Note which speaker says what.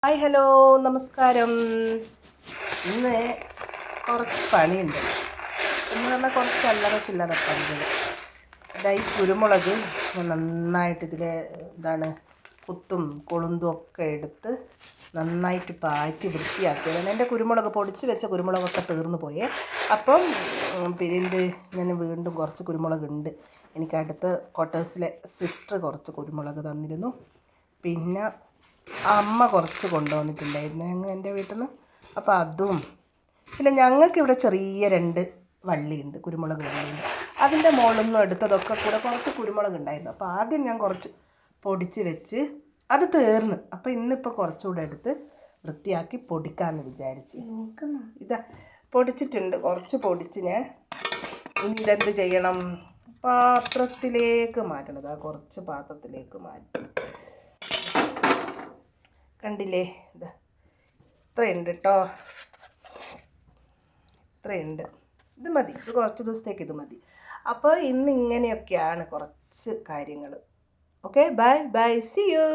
Speaker 1: Hi hello നമസ്കാരം. ഇന്ന് കുറച്ച് പണിയുണ്ട്. എന്ന് പറഞ്ഞാൽ കുറച്ച് അല്ലറ ചില്ലറ പണികൾ. ഈ കുരുമുളക് നന്നായിട്ട് കുത്തും കൊളുന്തും ഒക്കെ എടുത്ത് നന്നായിട്ട് പാറ്റി വൃത്തിയാക്കിയതാണ്. എൻ്റെ കുരുമുളക് പൊടിച്ച് വെച്ച കുരുമുളകൊക്കെ തീർന്നു പോയേ. അപ്പം ഞാൻ വീണ്ടും കുറച്ച് കുരുമുളക് ഉണ്ട്. എനിക്ക് അടുത്ത ക്വാർട്ടേഴ്സിലെ സിസ്റ്റർ കുറച്ച് കുരുമുളക് തന്നിരുന്നു. പിന്നെ അമ്മ കുറച്ച് കൊണ്ടുവന്നിട്ടുണ്ടായിരുന്നു എൻ്റെ വീട്ടിൽ നിന്ന്. അപ്പോൾ അതും പിന്നെ ഞങ്ങൾക്കിവിടെ ചെറിയ 2 വള്ളിയുണ്ട്, കുരുമുളക് വള്ളിയുണ്ട്. അതിൻ്റെ മുകളിൽ നിന്നും എടുത്തതൊക്കെ കൂടെ കുറച്ച് കുരുമുളക് ഉണ്ടായിരുന്നു. അപ്പോൾ ആദ്യം ഞാൻ കുറച്ച് പൊടിച്ച് വെച്ച് അത് തീർന്ന്. അപ്പോൾ ഇന്നിപ്പോൾ കുറച്ചുകൂടെ എടുത്ത് വൃത്തിയാക്കി പൊടിക്കാമെന്ന് വിചാരിച്ച്. ഇതാ പൊടിച്ചിട്ടുണ്ട്, കുറച്ച് പൊടിച്ച് ഞാൻ ഇനി ഇതെന്ത് ചെയ്യണം, പാത്രത്തിലേക്ക് മാറ്റണം. കുറച്ച് പാത്രത്തിലേക്ക് മാറ്റി. കണ്ടില്ലേ, ഇത്രയുണ്ട് കേട്ടോ, ഇത്രയുണ്ട്. ഇത് മതി, ഇത് കുറച്ച് ദിവസത്തേക്ക് ഇത് മതി. അപ്പോൾ ഇന്ന് ഇങ്ങനെയൊക്കെയാണ് കുറച്ച് കാര്യങ്ങൾ. Okay, bye bye, see U.